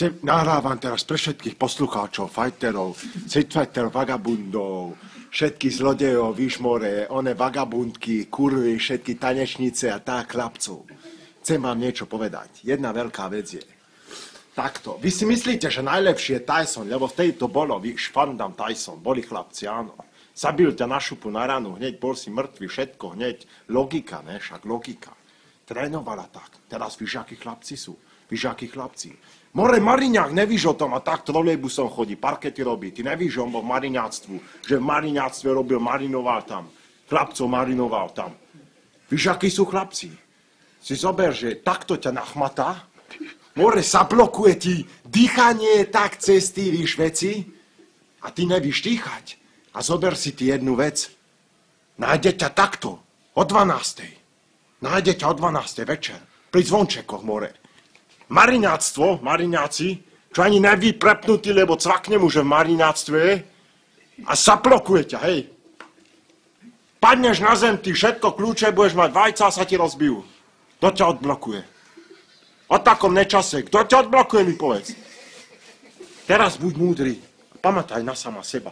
Nahrávam teraz pre všetkých poslucháčov, fajterov, streetfighterov, vagabundov, všetkých zlodejov, výšmore, one vagabundky, kurvy, všetky tanečnice a tak, chlapcov. Chcem vám niečo povedať. Jedna veľká vec je. Takto. Vy si myslíte, že najlepšie je Tyson, lebo v tejto bolo, víš, Fandam Tyson, boli chlapci, áno. Zabil ťa na šupu, na ranu, hneď bol si mŕtvy, všetko, hneď. Logika, ne? Však logika. Trénovala tak. Teraz víš, akí chlapci sú. Víš, akí chlapci. More Mariňák, nevíš o tom, a tak trolejbusom chodí, parkety robí. Ty nevíš, on bol v mariňáctvu, že v mariňáctve robil, marinoval tam. Chlapcov marinoval tam. Víš, akí sú chlapci? Si zober, že takto ťa nachmatá, more zablokuje ti dýchanie tak cez ty, víš, veci, a ty nevíš dýchať. A zober si ty jednu vec. Nájde ťa takto, o 12. Nájde ťa o 12. večer, pri zvončekoch, more. Mariňáctvo, mariňáci, čo ani neví prepnutý, lebo cvakne mu, že v mariňáctve je, a zablokuje ťa, hej. Padneš na zem, ty všetko kľúče, budeš mať vajca, sa ti rozbijú. Kto ťa odblokuje? O takom nečase, kto ťa odblokuje, mi povedz. Teraz buď múdry, pamätaj na sama seba.